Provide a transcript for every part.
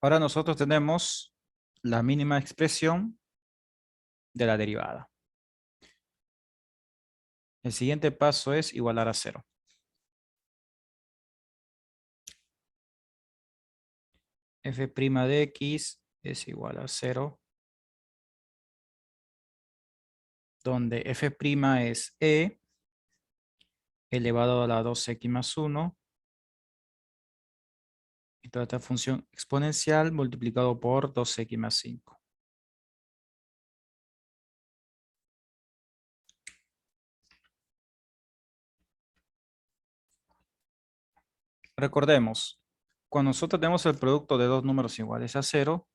Ahora nosotros tenemos la mínima expresión de la derivada. El siguiente paso es igualar a cero. F' de x es igual a 0, donde f' es e elevado a la 2x más 1 y toda esta función exponencial multiplicado por 2x más 5. Recordemos, cuando nosotros tenemos el producto de dos números iguales a 0,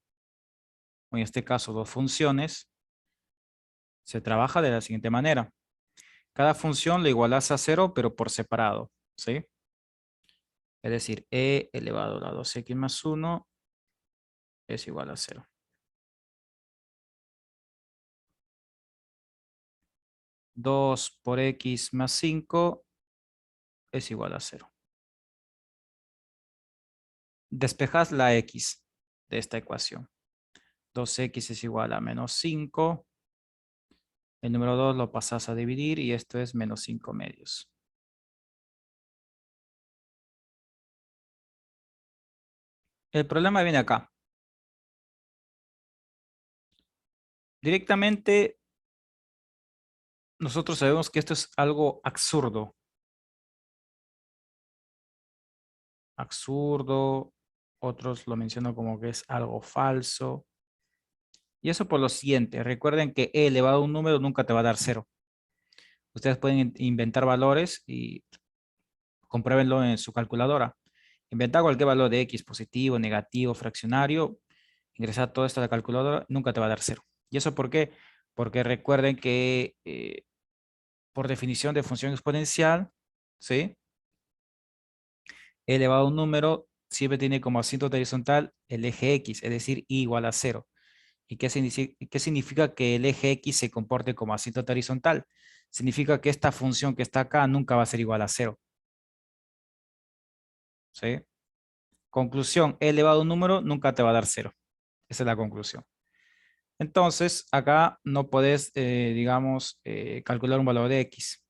o en este caso dos funciones, se trabaja de la siguiente manera. Cada función le igualas a 0, pero por separado, ¿sí? Es decir, e elevado a la 2x más 1 es igual a 0. Dos por x más 5 es igual a 0. Despejas la x de esta ecuación. 2x es igual a menos 5. El número 2 lo pasas a dividir y esto es menos 5 medios. El problema viene acá. Directamente, nosotros sabemos que esto es algo absurdo. Absurdo. Otros lo mencionan como que es algo falso. Y eso por lo siguiente. Recuerden que e elevado a un número nunca te va a dar 0. Ustedes pueden inventar valores y compruébenlo en su calculadora. Inventar cualquier valor de x, positivo, negativo, fraccionario, ingresar todo esto a la calculadora, nunca te va a dar 0. ¿Y eso por qué? Porque recuerden que por definición de función exponencial, ¿sí? E elevado a un número siempre tiene como asíntota horizontal el eje x, es decir, y igual a 0. ¿Y qué significa que el eje x se comporte como asíntota horizontal? Significa que esta función que está acá nunca va a ser igual a 0. ¿Sí? Conclusión, e elevado a un número nunca te va a dar 0. Esa es la conclusión. Entonces, acá no puedes, digamos, calcular un valor de x.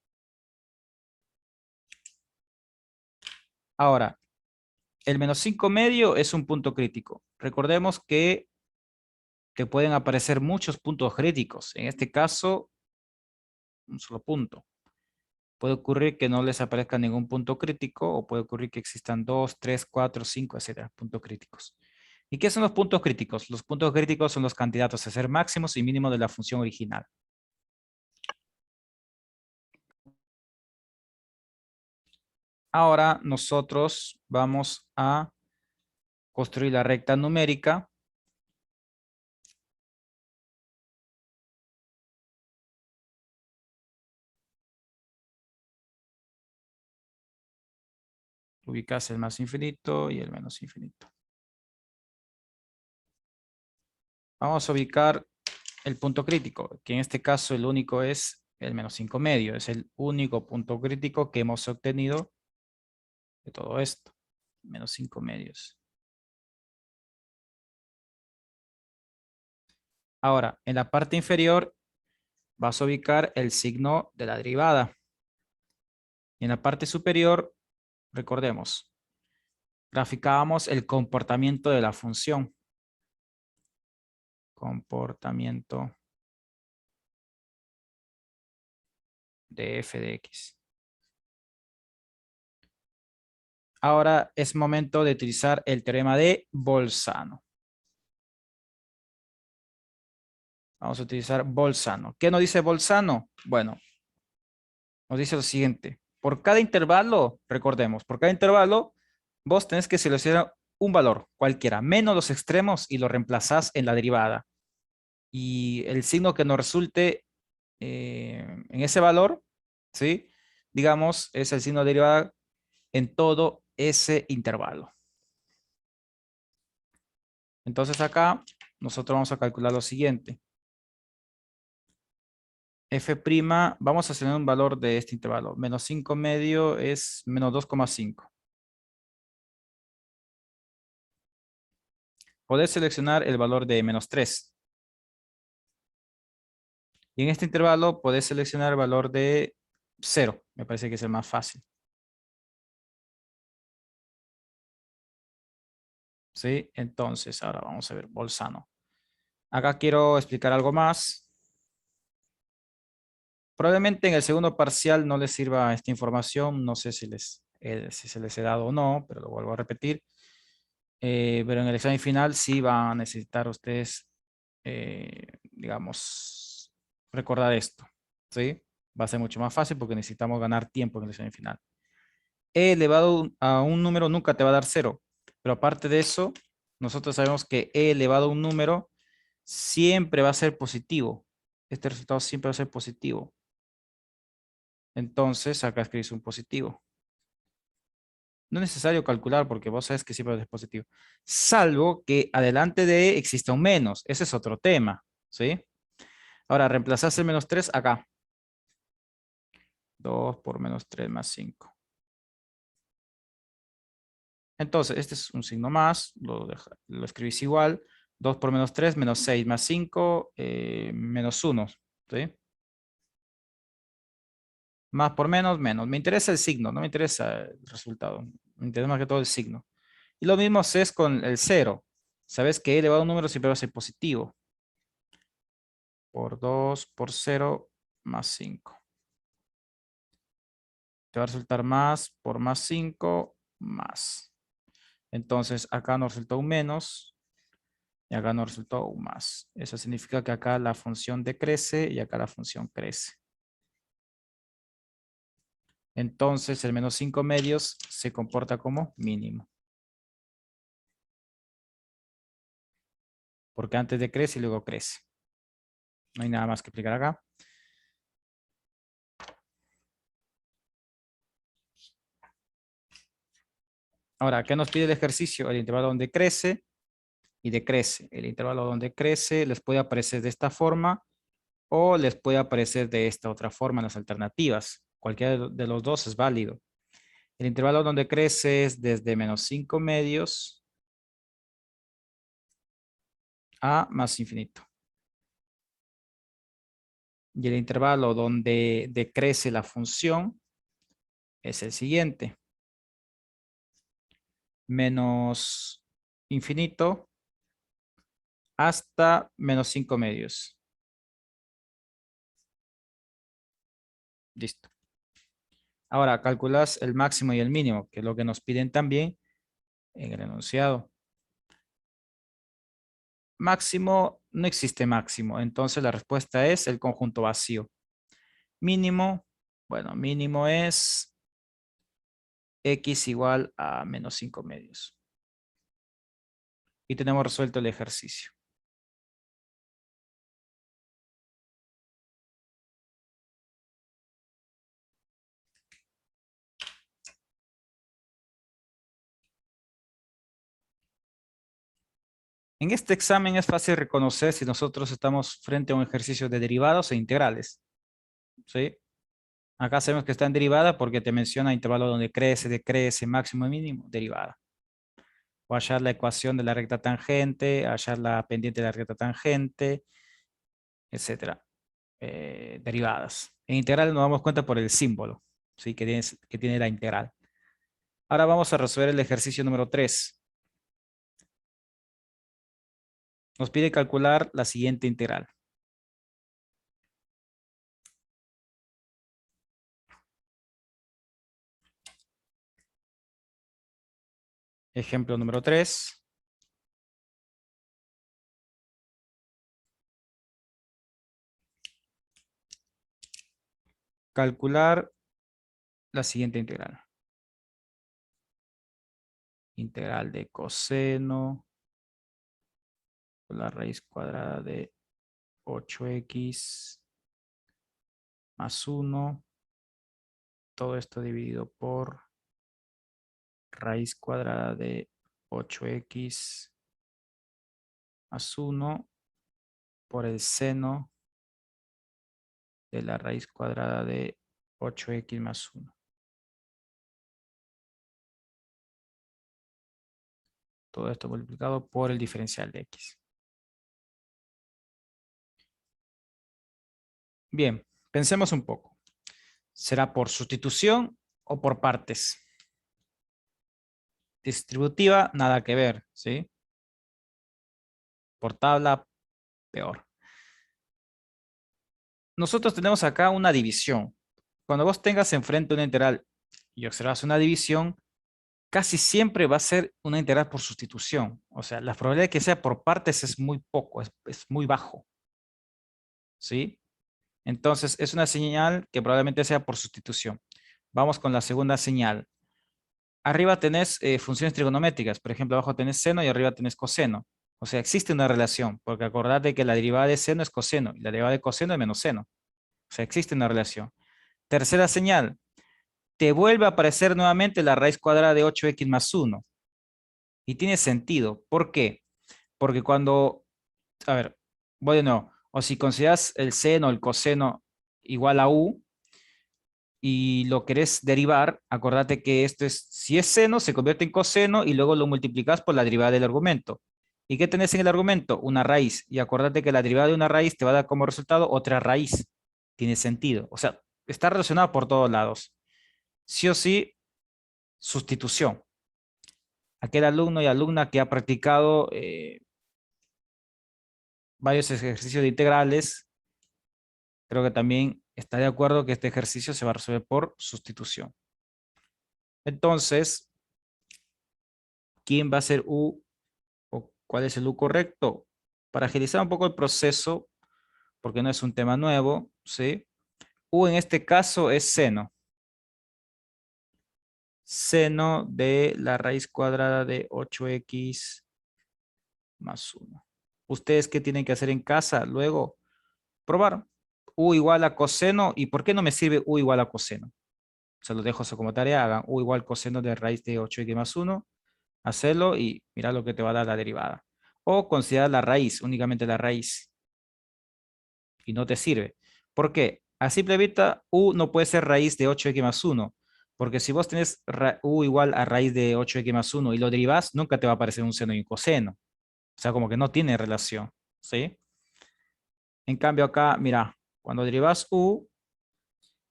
Ahora, el menos 5 medio es un punto crítico. Recordemos que te pueden aparecer muchos puntos críticos. En este caso, un solo punto. Puede ocurrir que no les aparezca ningún punto crítico o puede ocurrir que existan 2, 3, 4, 5, etcétera, puntos críticos. ¿Y qué son los puntos críticos? Los puntos críticos son los candidatos a ser máximos y mínimos de la función original. Ahora nosotros vamos a construir la recta numérica. Ubicas el más infinito y el menos infinito. Vamos a ubicar el punto crítico, que en este caso el único es el menos 5 medio. Es el único punto crítico que hemos obtenido de todo esto. Menos 5 medios. Ahora, en la parte inferior vas a ubicar el signo de la derivada. Y en la parte superior, recordemos, graficábamos el comportamiento de la función. Comportamiento de f de x. Ahora es momento de utilizar el teorema de Bolzano. Vamos a utilizar Bolzano. ¿Qué nos dice Bolzano? Bueno, nos dice lo siguiente. Por cada intervalo, recordemos, por cada intervalo, vos tenés que seleccionar un valor, cualquiera, menos los extremos y lo reemplazás en la derivada. Y el signo que nos resulte en ese valor, ¿sí? Digamos, es el signo de derivada en todo ese intervalo. Entonces acá nosotros vamos a calcular lo siguiente. F', vamos a tener un valor de este intervalo. Menos 5 medio es menos 2,5. podés seleccionar el valor de -3. Y en este intervalo podés seleccionar el valor de 0. Me parece que es el más fácil. ¿Sí? Entonces, ahora vamos a ver Bolzano. Acá quiero explicar algo más. Probablemente en el segundo parcial no les sirva esta información. No sé si se les he dado o no, pero lo vuelvo a repetir. Pero en el examen final sí van a necesitar ustedes, digamos, recordar esto. ¿Sí? Va a ser mucho más fácil porque necesitamos ganar tiempo en el examen final. E elevado a un número nunca te va a dar 0. Pero aparte de eso, nosotros sabemos que E elevado a un número siempre va a ser positivo. Este resultado siempre va a ser positivo. Entonces, acá escribís un positivo. No es necesario calcular porque vos sabes que siempre es positivo. Salvo que adelante de E exista un menos. Ese es otro tema. ¿Sí? Ahora, reemplazás el -3 acá. 2 por -3 más 5. Entonces, este es un signo más. Lo escribís igual. 2 por -3, -6 más 5, -1. ¿Sí? Más por menos, menos. Me interesa el signo, no me interesa el resultado. Me interesa más que todo el signo. Y lo mismo haces con el 0. Sabes que E elevado a un número siempre va a ser positivo. Por 2 por 0 más 5. Te va a resultar más por más 5 más. Entonces acá nos resultó un menos y acá nos resultó un más. Eso significa que acá la función decrece y acá la función crece. Entonces el -5 medios se comporta como mínimo. Porque antes decrece y luego crece. No hay nada más que explicar acá. Ahora, ¿qué nos pide el ejercicio? El intervalo donde crece y decrece. El intervalo donde crece les puede aparecer de esta forma o les puede aparecer de esta otra forma en las alternativas. Cualquiera de los dos es válido. El intervalo donde crece es desde -5 medios a más infinito. Y el intervalo donde decrece la función es el siguiente. Menos infinito hasta -5 medios. Listo. Ahora calculas el máximo y el mínimo, que es lo que nos piden también en el enunciado. Máximo, no existe máximo, entonces la respuesta es el conjunto vacío. Mínimo, bueno, mínimo es x igual a -5 medios. Y tenemos resuelto el ejercicio. En este examen es fácil reconocer si nosotros estamos frente a un ejercicio de derivadas e integrales. ¿Sí? Acá sabemos que está en derivada porque te menciona intervalo donde crece, decrece, máximo y mínimo, derivada. O hallar la ecuación de la recta tangente, hallar la pendiente de la recta tangente, etcétera. Derivadas. En integral nos damos cuenta por el símbolo, ¿sí? Que tiene la integral. Ahora vamos a resolver el ejercicio número 3. Nos pide calcular la siguiente integral. Ejemplo número 3. Calcular la siguiente integral. Integral de coseno por la raíz cuadrada de 8x más 1. Todo esto dividido por raíz cuadrada de 8x más 1 por el seno de la raíz cuadrada de 8x más 1. Todo esto multiplicado por el diferencial de x. Bien, pensemos un poco. ¿Será por sustitución o por partes? Distributiva, nada que ver, ¿sí? Por tabla, peor. Nosotros tenemos acá una división. Cuando vos tengas enfrente una integral y observas una división, casi siempre va a ser una integral por sustitución. O sea, la probabilidad de que sea por partes es muy poco, es muy bajo, ¿sí? Entonces, es una señal que probablemente sea por sustitución. Vamos con la segunda señal. Arriba tenés funciones trigonométricas. Por ejemplo, abajo tenés seno y arriba tenés coseno. O sea, existe una relación, porque acordate que la derivada de seno es coseno y la derivada de coseno es menos seno. O sea, existe una relación. Tercera señal. Te vuelve a aparecer nuevamente la raíz cuadrada de 8x más 1. Y tiene sentido. ¿Por qué? Porque cuando, a ver, voy de nuevo. O si consideras el seno o el coseno igual a u, y lo querés derivar, acordate que esto es, si es seno, se convierte en coseno y luego lo multiplicas por la derivada del argumento. ¿Y qué tenés en el argumento? Una raíz. Y acordate que la derivada de una raíz te va a dar como resultado otra raíz. Tiene sentido. O sea, está relacionado por todos lados. Sí o sí, sustitución. Aquel alumno y alumna que ha practicado varios ejercicios de integrales, creo que también está de acuerdo que este ejercicio se va a resolver por sustitución. Entonces, ¿quién va a ser U o cuál es el U correcto? Para agilizar un poco el proceso, porque no es un tema nuevo, ¿sí? U en este caso es seno. Seno de la raíz cuadrada de 8x más 1. ¿Ustedes qué tienen que hacer en casa? Luego, probar. U igual a coseno. ¿Y por qué no me sirve U igual a coseno? Se los dejo eso como tarea. Hagan U igual coseno de raíz de 8x más 1. Hacelo y mira lo que te va a dar la derivada. O considerar la raíz, únicamente la raíz. Y no te sirve. ¿Por qué? A simple vista, U no puede ser raíz de 8x más 1. Porque si vos tenés U igual a raíz de 8x más 1 y lo derivás, nunca te va a aparecer un seno y un coseno. O sea, como que no tiene relación. ¿Sí? En cambio acá, mira, cuando derivas U,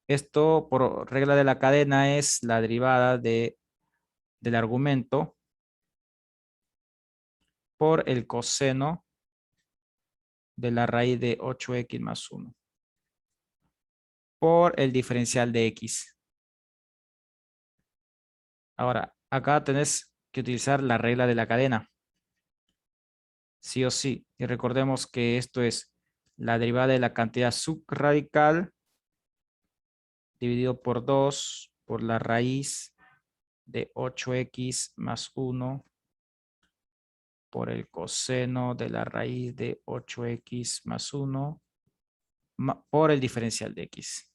esto por regla de la cadena es la derivada del argumento por el coseno de la raíz de 8x más 1 por el diferencial de x. Ahora, acá tenés que utilizar la regla de la cadena, sí o sí. Y recordemos que esto es la derivada de la cantidad subradical dividido por 2 por la raíz de 8x más 1 por el coseno de la raíz de 8x más 1 por el diferencial de x.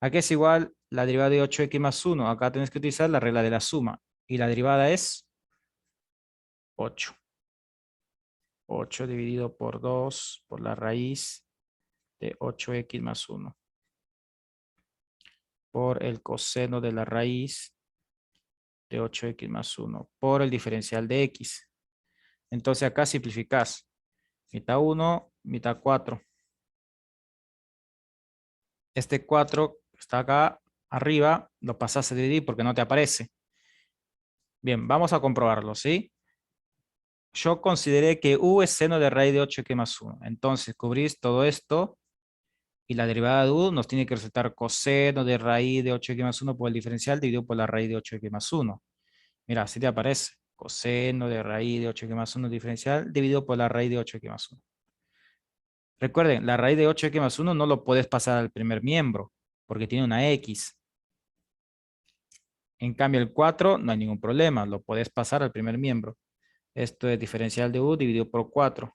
Aquí es igual la derivada de 8x más 1. Acá tienes que utilizar la regla de la suma. Y la derivada es 8. 8 dividido por 2 por la raíz de 8x más 1 por el coseno de la raíz de 8x más 1 por el diferencial de x. Entonces acá simplificás. Mitad 1, mitad 4. Este 4 está acá arriba, lo pasas a dividir porque no te aparece. Bien, vamos a comprobarlo, ¿sí? Yo consideré que U es seno de raíz de 8x más 1. Entonces, cubrís todo esto y la derivada de U nos tiene que resultar coseno de raíz de 8x más 1 por el diferencial dividido por la raíz de 8x más 1. Mira, así te aparece. Coseno de raíz de 8x más 1 diferencial dividido por la raíz de 8x más 1. Recuerden, la raíz de 8x más 1 no lo puedes pasar al primer miembro porque tiene una X. En cambio, el 4 no hay ningún problema, lo puedes pasar al primer miembro. Esto es diferencial de U dividido por 4.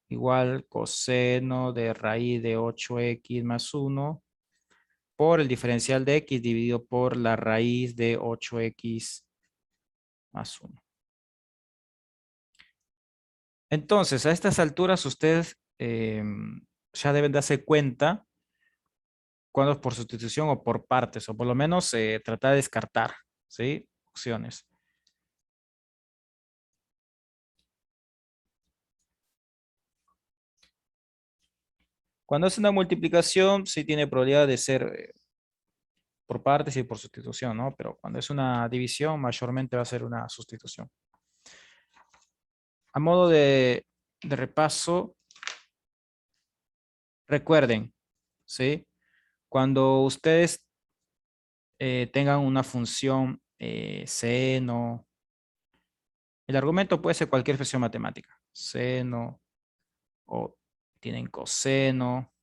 Igual coseno de raíz de 8x más 1 por el diferencial de x dividido por la raíz de 8x más 1. Entonces, a estas alturas ustedes ya deben darse cuenta cuándo es por sustitución o por partes, o por lo menos tratar de descartar, ¿sí? Opciones. Cuando es una multiplicación, sí tiene probabilidad de ser por partes y por sustitución, ¿no? Pero cuando es una división, mayormente va a ser una sustitución. A modo de repaso, recuerden, ¿sí? Cuando ustedes tengan una función seno, el argumento puede ser cualquier función matemática, seno, o tienen coseno,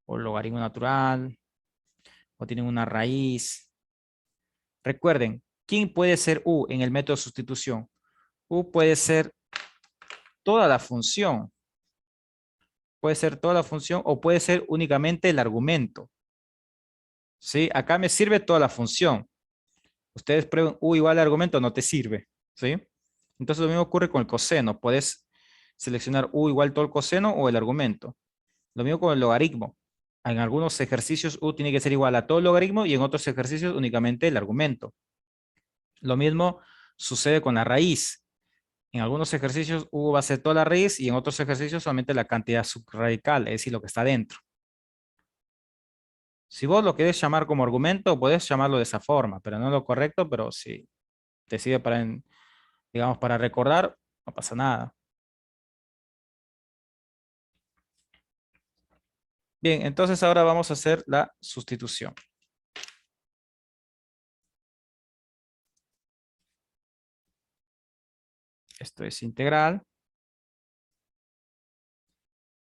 o logaritmo natural, o tienen una raíz. Recuerden, ¿quién puede ser u en el método de sustitución? U puede ser toda la función. Puede ser toda la función o puede ser únicamente el argumento. ¿Sí? Acá me sirve toda la función. Ustedes prueben u igual al argumento, no te sirve. ¿Sí? Entonces lo mismo ocurre con el coseno. Puedes seleccionar u igual todo el coseno o el argumento. Lo mismo con el logaritmo. En algunos ejercicios u tiene que ser igual a todo el logaritmo y en otros ejercicios únicamente el argumento. Lo mismo sucede con la raíz. En algunos ejercicios u va a ser toda la raíz y en otros ejercicios solamente la cantidad subradical, es decir, lo que está dentro. Si vos lo querés llamar como argumento, podés llamarlo de esa forma, pero no es lo correcto, pero si te sirve para, digamos, para recordar, no pasa nada. Bien, entonces ahora vamos a hacer la sustitución. Esto es integral.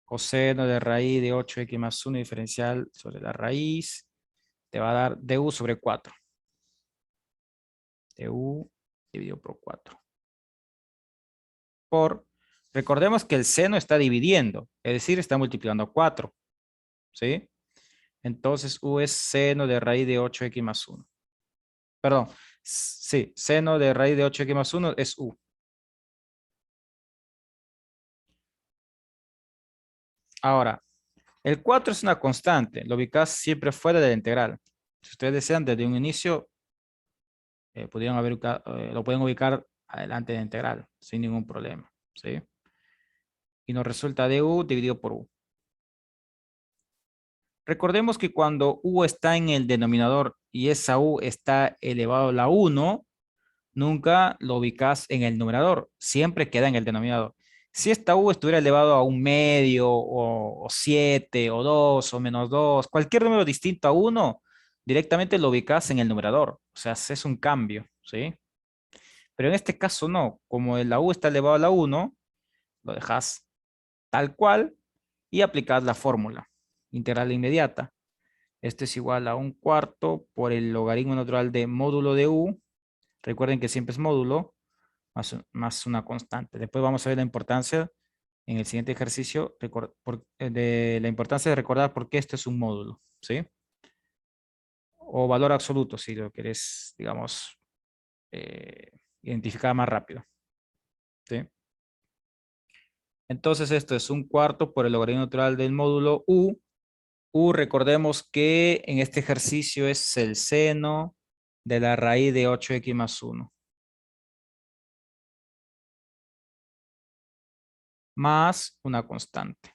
Coseno de raíz de 8x más 1 diferencial sobre la raíz. Te va a dar du sobre 4. Du dividido por 4. Recordemos que el seno está dividiendo, es decir, está multiplicando 4. ¿Sí? Entonces u es seno de raíz de 8x más 1. Perdón, sí, seno de raíz de 8x más 1 es u. Ahora, el 4 es una constante, lo ubicas siempre fuera de la integral. Si ustedes desean, desde un inicio, lo pueden ubicar adelante de la integral, sin ningún problema. ¿Sí? Y nos resulta du dividido por u. Recordemos que cuando u está en el denominador y esa u está elevado a la 1, nunca lo ubicas en el numerador, siempre queda en el denominador. Si esta u estuviera elevado a un medio, o 7, o 2, o menos 2, cualquier número distinto a 1, directamente lo ubicas en el numerador. O sea, es un cambio, ¿sí? Pero en este caso no, como la u está elevado a la 1, lo dejas tal cual y aplicas la fórmula integral inmediata. Esto es igual a un cuarto por el logaritmo natural de módulo de u. Recuerden que siempre es módulo más una constante. Después vamos a ver la importancia en el siguiente ejercicio de la importancia de recordar por qué esto es un módulo, ¿sí? O valor absoluto, si lo querés, digamos, eh, identificar más rápido, ¿sí? Entonces esto es un cuarto por el logaritmo natural del módulo u. U, recordemos que en este ejercicio es el seno de la raíz de 8x más 1. Más una constante.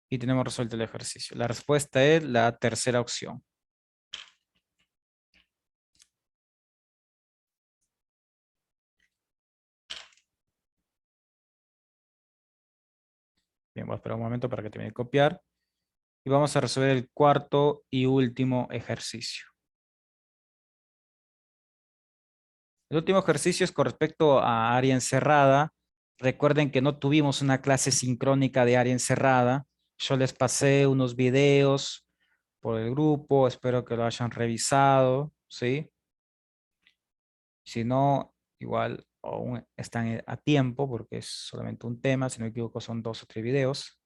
Y tenemos resuelto el ejercicio. La respuesta es la tercera opción. Bien, voy a esperar un momento para que termine de copiar. Y vamos a resolver el cuarto y último ejercicio. El último ejercicio es con respecto a área encerrada. Recuerden que no tuvimos una clase sincrónica de área encerrada. Yo les pasé unos videos por el grupo. Espero que lo hayan revisado, ¿sí? Si no, igual aún están a tiempo porque es solamente un tema. Si no me equivoco, son 2 o 3 videos.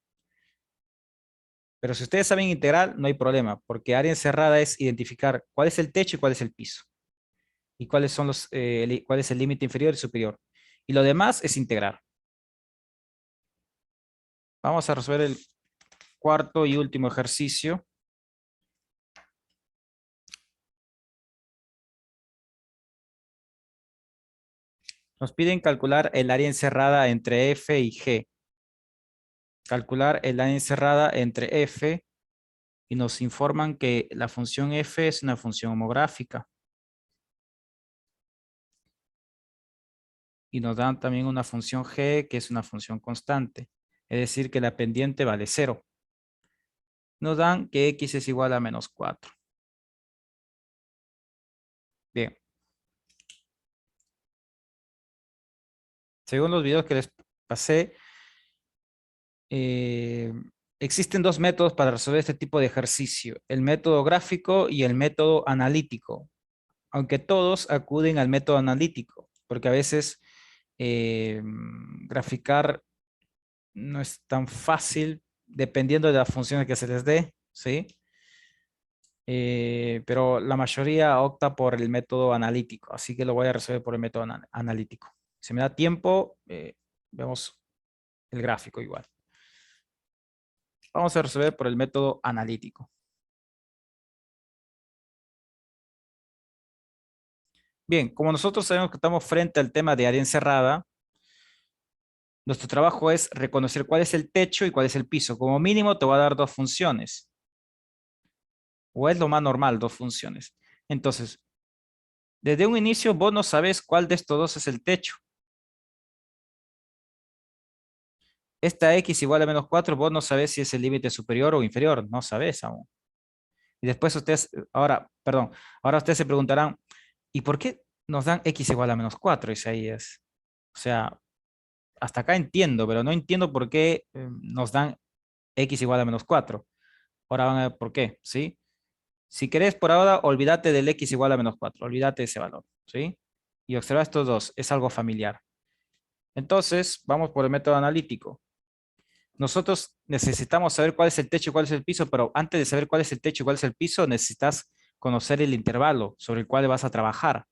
Pero si ustedes saben integral, no hay problema, porque área encerrada es identificar cuál es el techo y cuál es el piso. Y cuáles son cuál es el límite inferior y superior. Y lo demás es integrar. Vamos a resolver el cuarto y último ejercicio. Nos piden calcular el área encerrada entre F y G. Calcular el área encerrada entre F y nos informan que la función F es una función homográfica. Y nos dan también una función G que es una función constante. Es decir, que la pendiente vale 0. Nos dan que X es igual a menos 4. Bien. Según los videos que les pasé, eh, existen dos métodos para resolver este tipo de ejercicio, el método gráfico y el método analítico, aunque todos acuden al método analítico, porque a veces graficar no es tan fácil dependiendo de las funciones que se les dé, ¿sí? Pero la mayoría opta por el método analítico, así que lo voy a resolver por el método analítico. Si me da tiempo, vemos el gráfico igual. Vamos a resolver por el método analítico. Bien, como nosotros sabemos que estamos frente al tema de área encerrada, nuestro trabajo es reconocer cuál es el techo y cuál es el piso. Como mínimo te voy a dar dos funciones, o es lo más normal, dos funciones. Entonces, desde un inicio vos no sabes cuál de estos dos es el techo. Esta x igual a menos 4, vos no sabes si es el límite superior o inferior, no sabes aún. Y después ustedes, ahora ustedes se preguntarán, ¿y por qué nos dan x igual a menos 4, Isaías? O sea, hasta acá entiendo, pero no entiendo por qué nos dan x igual a menos 4. Ahora van a ver por qué, ¿sí? Si querés por ahora, olvídate del x igual a menos 4, olvídate de ese valor, ¿sí? Y observa estos dos, es algo familiar. Entonces, vamos por el método analítico. Nosotros necesitamos saber cuál es el techo y cuál es el piso, pero antes de saber cuál es el techo y cuál es el piso, necesitas conocer el intervalo sobre el cual vas a trabajar.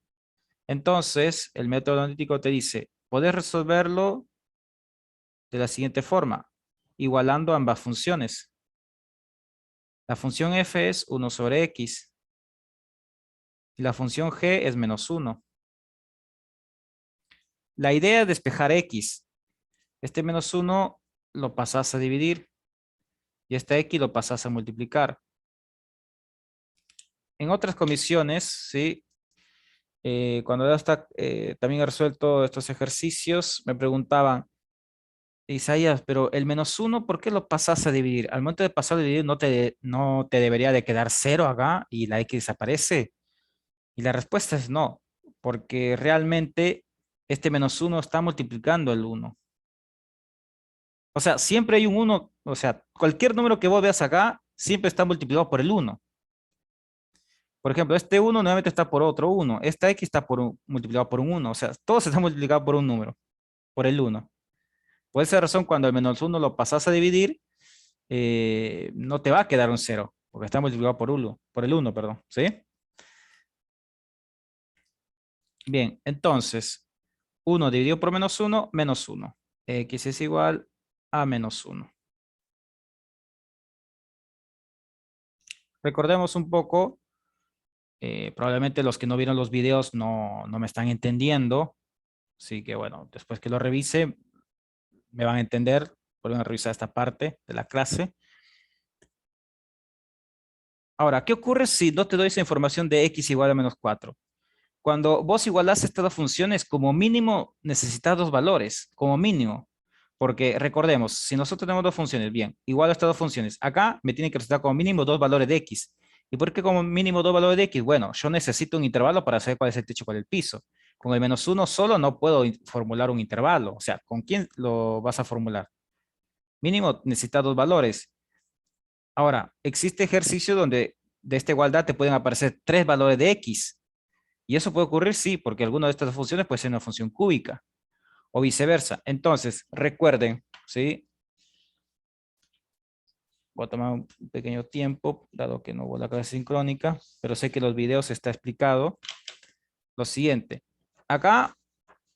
Entonces, el método analítico te dice, puedes resolverlo de la siguiente forma, igualando ambas funciones. La función f es 1 sobre x y la función g es menos 1. La idea es despejar x. Este menos 1 lo pasas a dividir y este x lo pasas a multiplicar. En otras comisiones, ¿sí? Cuando ya está, también he resuelto estos ejercicios, me preguntaban, Isaías, pero el menos 1, ¿por qué lo pasas a dividir? Al momento de pasar a dividir, no te debería de quedar 0 acá y la x desaparece. Y la respuesta es no, porque realmente este menos 1 está multiplicando el 1. O sea, siempre hay un 1, o sea, cualquier número que vos veas acá, siempre está multiplicado por el 1. Por ejemplo, este 1 nuevamente está por otro 1. Esta x está multiplicado por un 1. O sea, todo se está multiplicado por un número, por el 1. Por esa razón, cuando el menos 1 lo pasas a dividir, no te va a quedar un 0, porque está multiplicado por el 1, perdón. ¿Sí? Bien, entonces, 1 dividido por menos 1, menos 1. X es igual a menos 1. Recordemos un poco, probablemente los que no vieron los videos no me están entendiendo, así que bueno, después que lo revise, me van a entender. Vuelven a revisar esta parte de la clase. Ahora, ¿qué ocurre si no te doy esa información de x igual a menos 4? Cuando vos igualás estas dos funciones, como mínimo necesitas dos valores, como mínimo. Porque recordemos, si nosotros tenemos dos funciones, bien, igual a estas dos funciones, acá me tiene que resultar como mínimo dos valores de x. ¿Y por qué como mínimo dos valores de x? Bueno, yo necesito un intervalo para saber cuál es el techo y cuál es el piso. Con el menos uno solo no puedo formular un intervalo. O sea, ¿con quién lo vas a formular? Mínimo necesitas dos valores. Ahora, existe ejercicio donde de esta igualdad te pueden aparecer tres valores de x. Y eso puede ocurrir, sí, porque alguna de estas funciones puede ser una función cúbica o viceversa. Entonces, recuerden, ¿sí? Voy a tomar un pequeño tiempo, dado que no hubo la clase sincrónica, pero sé que los videos está explicado. Lo siguiente, acá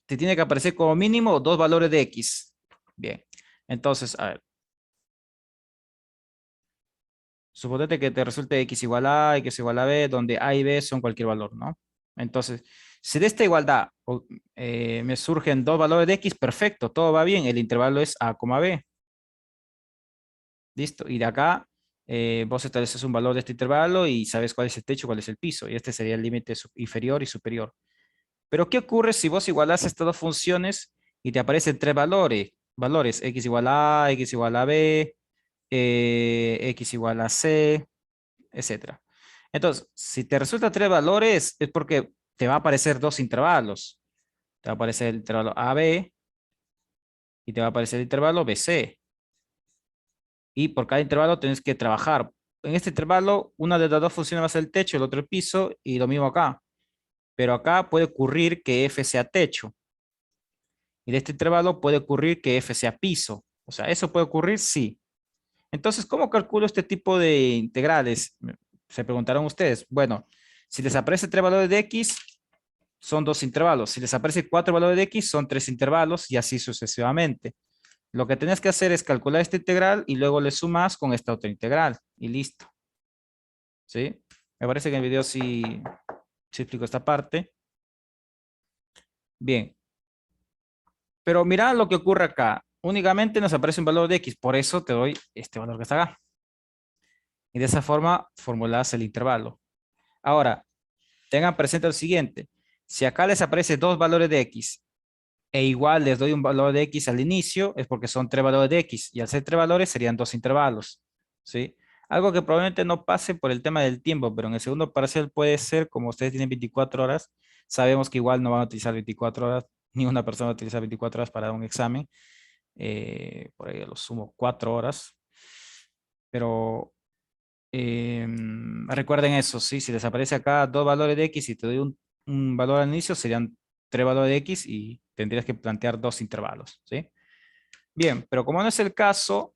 te tiene que aparecer como mínimo dos valores de x. Bien, entonces, a ver, suponete que te resulte x igual a, x igual a b, donde a y b son cualquier valor, ¿no? Entonces, si de esta igualdad me surgen dos valores de X, perfecto, todo va bien. El intervalo es A, B. Listo. Y de acá, vos estableces un valor de este intervalo y sabes cuál es el techo, cuál es el piso. Y este sería el límite inferior y superior. Pero, ¿qué ocurre si vos igualás estas dos funciones y te aparecen tres valores, X igual a A, X igual a B, X igual a C, etcétera? Entonces, si te resulta tres valores, es porque te va a aparecer dos intervalos. Te va a aparecer el intervalo AB y te va a aparecer el intervalo BC. Y por cada intervalo tienes que trabajar. En este intervalo, una de las dos funciones va a ser el techo, el otro el piso, y lo mismo acá. Pero acá puede ocurrir que F sea techo. Y de este intervalo puede ocurrir que F sea piso. O sea, ¿eso puede ocurrir? Sí. Entonces, ¿cómo calculo este tipo de integrales? Se preguntaron ustedes. Bueno, si les aparece tres valores de X, son dos intervalos. Si les aparece cuatro valores de X, son tres intervalos y así sucesivamente. Lo que tienes que hacer es calcular esta integral y luego le sumas con esta otra integral y listo. ¿Sí? Me parece que en el video sí explico esta parte. Bien, pero mira lo que ocurre acá. Únicamente nos aparece un valor de X, por eso te doy este valor que está acá. Y de esa forma formulas el intervalo. Ahora, tengan presente lo siguiente. Si acá les aparece dos valores de X e igual les doy un valor de X al inicio, es porque son tres valores de X. Y al ser tres valores serían dos intervalos. ¿Sí? Algo que probablemente no pase por el tema del tiempo, pero en el segundo parcial puede ser, como ustedes tienen 24 horas, sabemos que igual no van a utilizar 24 horas, ni una persona va a utilizar 24 horas para dar un examen, por ahí a lo sumo 4 horas, pero recuerden eso, ¿sí? Si les aparece acá dos valores de X y te doy un valor al inicio, serían tres valores de X y tendrías que plantear dos intervalos, ¿sí? Bien, pero como no es el caso,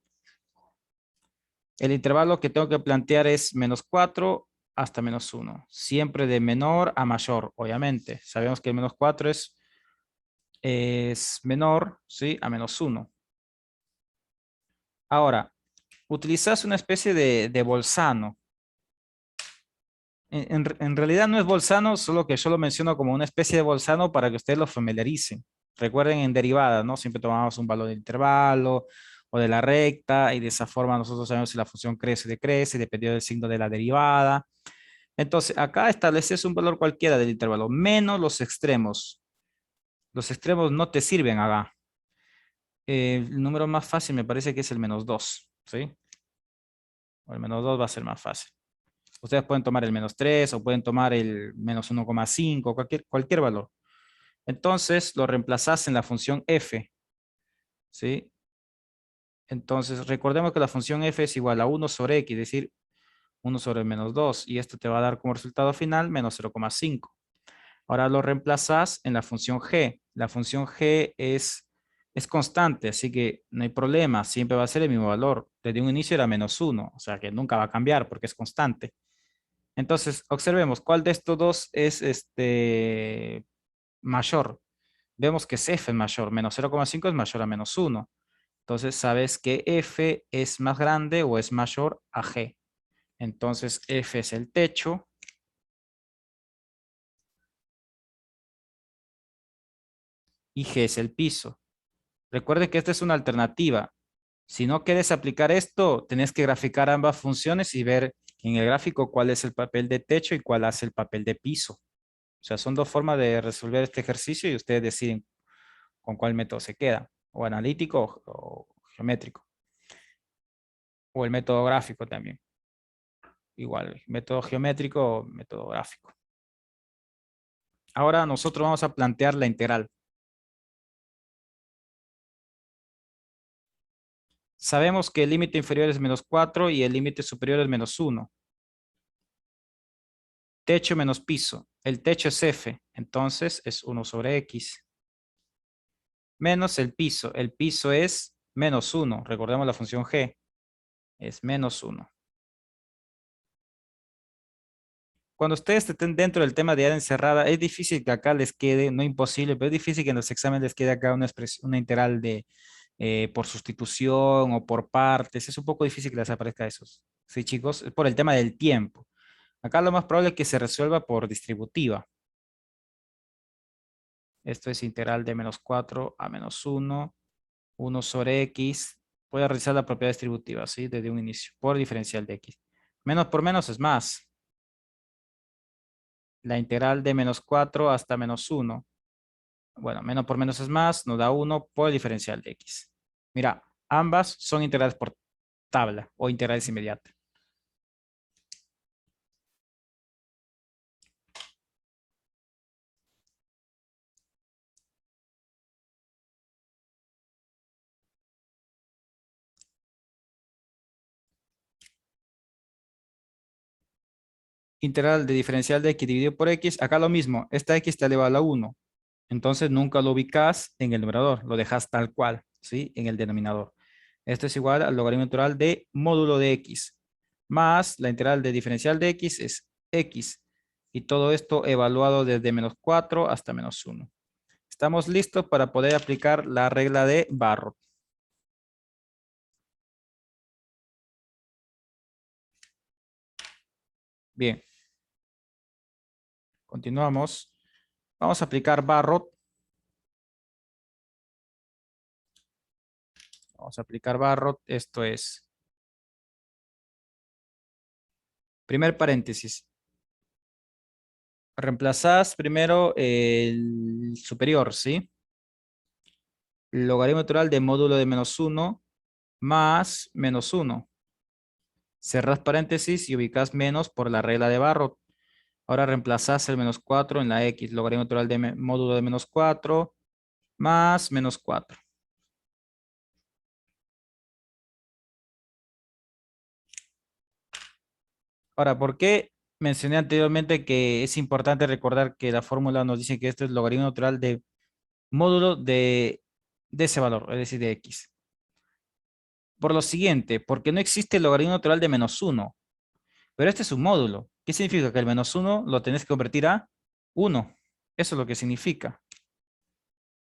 el intervalo que tengo que plantear es -4 hasta -1. Siempre de menor a mayor, obviamente. Sabemos que el -4 es menor, ¿sí? A -1. Ahora, utilizas una especie de Bolzano. En realidad no es Bolzano, solo que yo lo menciono como una especie de Bolzano para que ustedes lo familiaricen. Recuerden en derivada, ¿no? Siempre tomamos un valor de intervalo o de la recta y de esa forma nosotros sabemos si la función crece o decrece, dependiendo del signo de la derivada. Entonces, acá estableces un valor cualquiera del intervalo, menos los extremos. Los extremos no te sirven acá. El número más fácil me parece que es el -2, ¿sí? O el -2 va a ser más fácil. Ustedes pueden tomar el -3 o pueden tomar el -1,5, cualquier valor. Entonces, lo reemplazas en la función f, ¿sí? Entonces, recordemos que la función f es igual a 1 sobre x, es decir, 1 sobre -2, y esto te va a dar como resultado final -0,5. Ahora lo reemplazas en la función g. La función g es constante, así que no hay problema, siempre va a ser el mismo valor. Desde un inicio era -1, o sea que nunca va a cambiar porque es constante. Entonces, observemos cuál de estos dos es mayor. Vemos que es f es mayor, -0,5 es mayor a -1. Entonces, sabes que f es más grande o es mayor a g. Entonces, f es el techo y g es el piso. Recuerden que esta es una alternativa. Si no quieres aplicar esto, tenés que graficar ambas funciones y ver en el gráfico cuál es el papel de techo y cuál hace el papel de piso. O sea, son dos formas de resolver este ejercicio y ustedes deciden con cuál método se queda, o analítico o geométrico, o el método gráfico también. Igual, método geométrico o método gráfico. Ahora nosotros vamos a plantear la integral. Sabemos que el límite inferior es -4 y el límite superior es -1. Techo menos piso. El techo es f, entonces es 1 sobre x. Menos el piso. El piso es -1. Recordemos la función g. Es -1. Cuando ustedes estén dentro del tema de área encerrada, es difícil que acá les quede, no imposible, pero es difícil que en los exámenes les quede acá una integral de por sustitución o por partes. Es un poco difícil que les aparezca eso. Sí, chicos, es por el tema del tiempo. Acá lo más probable es que se resuelva por distributiva. Esto es integral de menos 4 a menos 1 sobre x. Voy a realizar la propiedad distributiva, ¿sí? Desde un inicio, por diferencial de x. Menos por menos es más. La integral de menos 4 hasta menos 1. Bueno, menos por menos es más, nos da 1 por el diferencial de x. Mira, ambas son integrales por tabla o integrales inmediatas. Integral de diferencial de x dividido por x, acá lo mismo, esta x está elevada a 1. Entonces nunca lo ubicas en el numerador, lo dejas tal cual, ¿sí? En el denominador. Esto es igual al logaritmo natural de módulo de x, más la integral de diferencial de x es x. Y todo esto evaluado desde menos 4 hasta menos 1. Estamos listos para poder aplicar la regla de Barro. Bien, continuamos. Vamos a aplicar Barro. Vamos a aplicar Barro. Esto es, primer paréntesis. Reemplazás primero el superior, ¿sí? Logaritmo natural de módulo de menos 1 más menos 1. Cerrás paréntesis y ubicas menos por la regla de Barro. Ahora reemplazás el menos 4 en la x. Logaritmo natural de módulo de menos 4 más menos 4. Ahora, ¿por qué mencioné anteriormente que es importante recordar que la fórmula nos dice que esto es logaritmo natural de módulo de ese valor, es decir, de x? Por lo siguiente, porque no existe el logaritmo natural de menos 1, pero este es un módulo. ¿Qué significa? Que el menos 1 lo tenés que convertir a 1. Eso es lo que significa.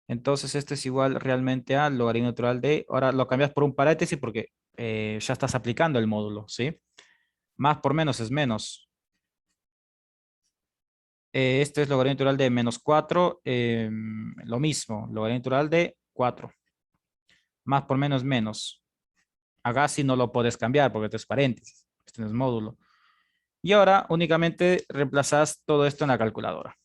Entonces, esto es igual realmente al logaritmo natural de... Ahora lo cambias por un paréntesis porque ya estás aplicando el módulo, ¿sí? Más por menos es menos. Este es logaritmo natural de menos 4. Lo mismo, logaritmo natural de 4. Más por menos menos. Acá sí no lo puedes cambiar porque esto es paréntesis. Este no es módulo. Y ahora únicamente reemplazas todo esto en la calculadora.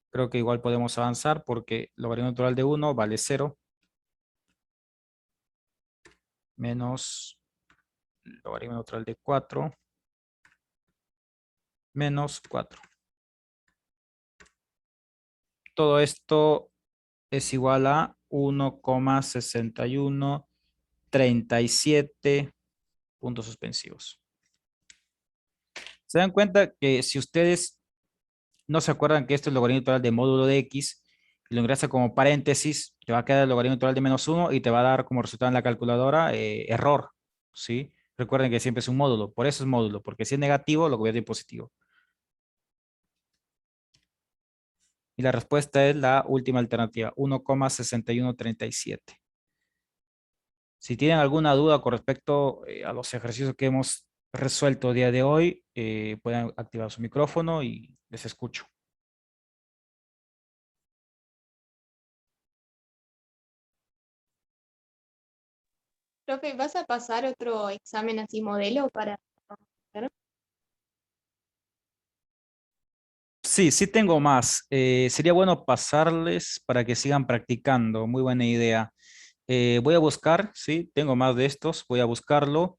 Creo que igual podemos avanzar porque logaritmo natural de 1 vale 0 menos logaritmo natural de 4 menos 4. Todo esto es igual a 1,6137 puntos suspensivos. Se dan cuenta que si ustedes no se acuerdan que esto es logaritmo natural de módulo de x, y lo ingresas como paréntesis, te va a quedar el logaritmo natural de menos 1 y te va a dar como resultado en la calculadora error, ¿sí? Recuerden que siempre es un módulo, por eso es módulo, porque si es negativo, lo convierte en positivo. Y la respuesta es la última alternativa, 1,6137. Si tienen alguna duda con respecto a los ejercicios que hemos resuelto el día de hoy, pueden activar su micrófono y les escucho. Profe, ¿vas a pasar otro examen así modelo para hacer? Sí, sí tengo más. Sería bueno pasarles para que sigan practicando. Muy buena idea. Voy a buscar, sí, tengo más de estos. Voy a buscarlo.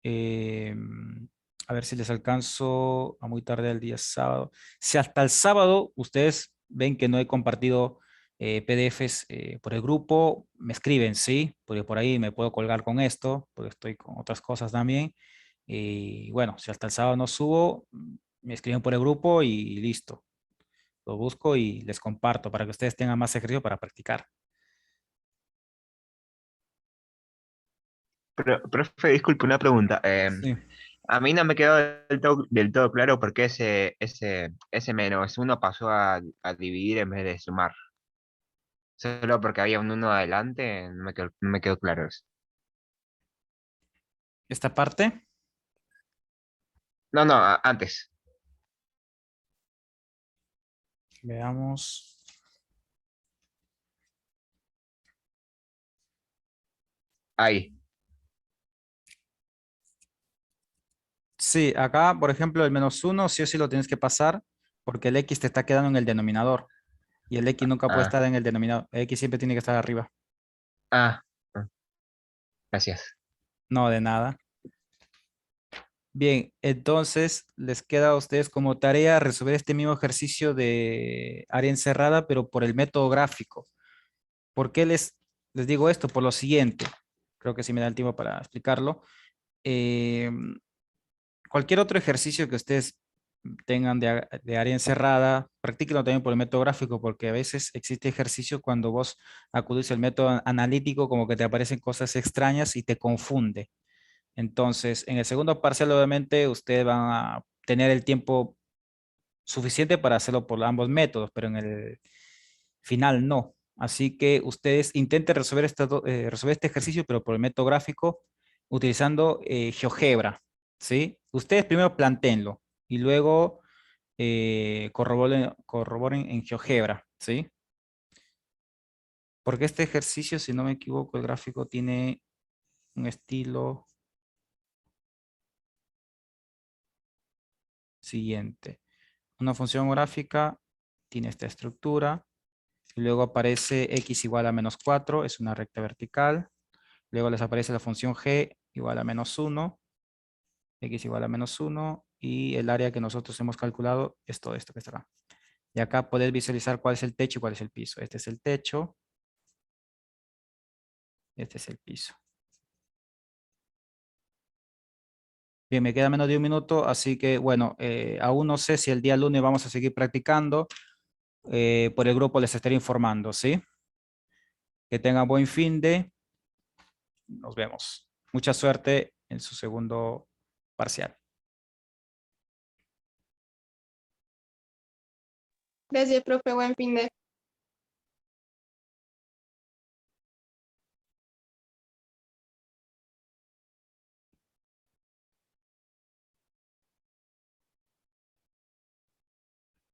eh, a ver si les alcanzo a muy tarde el día sábado. Si hasta el sábado ustedes ven que no he compartido PDFs por el grupo, me escriben, sí, porque por ahí me puedo colgar con esto, porque estoy con otras cosas también. Y bueno, si hasta el sábado no subo, me escriben por el grupo y listo. Lo busco y les comparto para que ustedes tengan más ejercicio para practicar. Profe, disculpe, una pregunta. Sí. A mí no me quedó del todo claro por qué ese menos uno pasó a dividir en vez de sumar. Solo porque había un uno adelante, no me quedó claro eso. esta parte. No, no, antes. Veamos. Ahí. Sí, acá, por ejemplo, el -1 sí o sí lo tienes que pasar porque el X te está quedando en el denominador y el X nunca puede Ah, estar en el denominador. El X siempre tiene que estar arriba. ah, ah, gracias. No, de nada. Bien, entonces les queda a ustedes como tarea resolver este mismo ejercicio de área encerrada, pero por el método gráfico. ¿Por qué les digo esto? Por lo siguiente. Creo que sí me da el tiempo para explicarlo. Eh, Cualquier otro ejercicio que ustedes tengan de área encerrada, practíquenlo también por el método gráfico, porque a veces existe ejercicio cuando vos acudís al método analítico, como que te aparecen cosas extrañas y te confunde. Entonces, en el segundo parcial, obviamente, ustedes van a tener el tiempo suficiente para hacerlo por ambos métodos, pero en el final no. Así que ustedes intenten resolver, resolver este ejercicio, pero por el método gráfico, utilizando GeoGebra, ¿sí? Ustedes primero plantéenlo y luego corroboren en GeoGebra, ¿sí? Porque este ejercicio, si no me equivoco, el gráfico tiene un estilo siguiente. Una función gráfica tiene esta estructura, y luego aparece x igual a -4, es una recta vertical. Luego les aparece la función g igual a -1, x igual a -1, y el área que nosotros hemos calculado es todo esto que está acá. Y acá podés visualizar cuál es el techo y cuál es el piso. Este es el techo, este es el piso. Bien, me queda menos de un minuto, así que bueno, aún no sé si el día lunes vamos a seguir practicando. Por el grupo les estaré informando, ¿sí? Que tengan buen fin de. Nos vemos. Mucha suerte en su segundo parcial. Gracias, profe, buen fin de.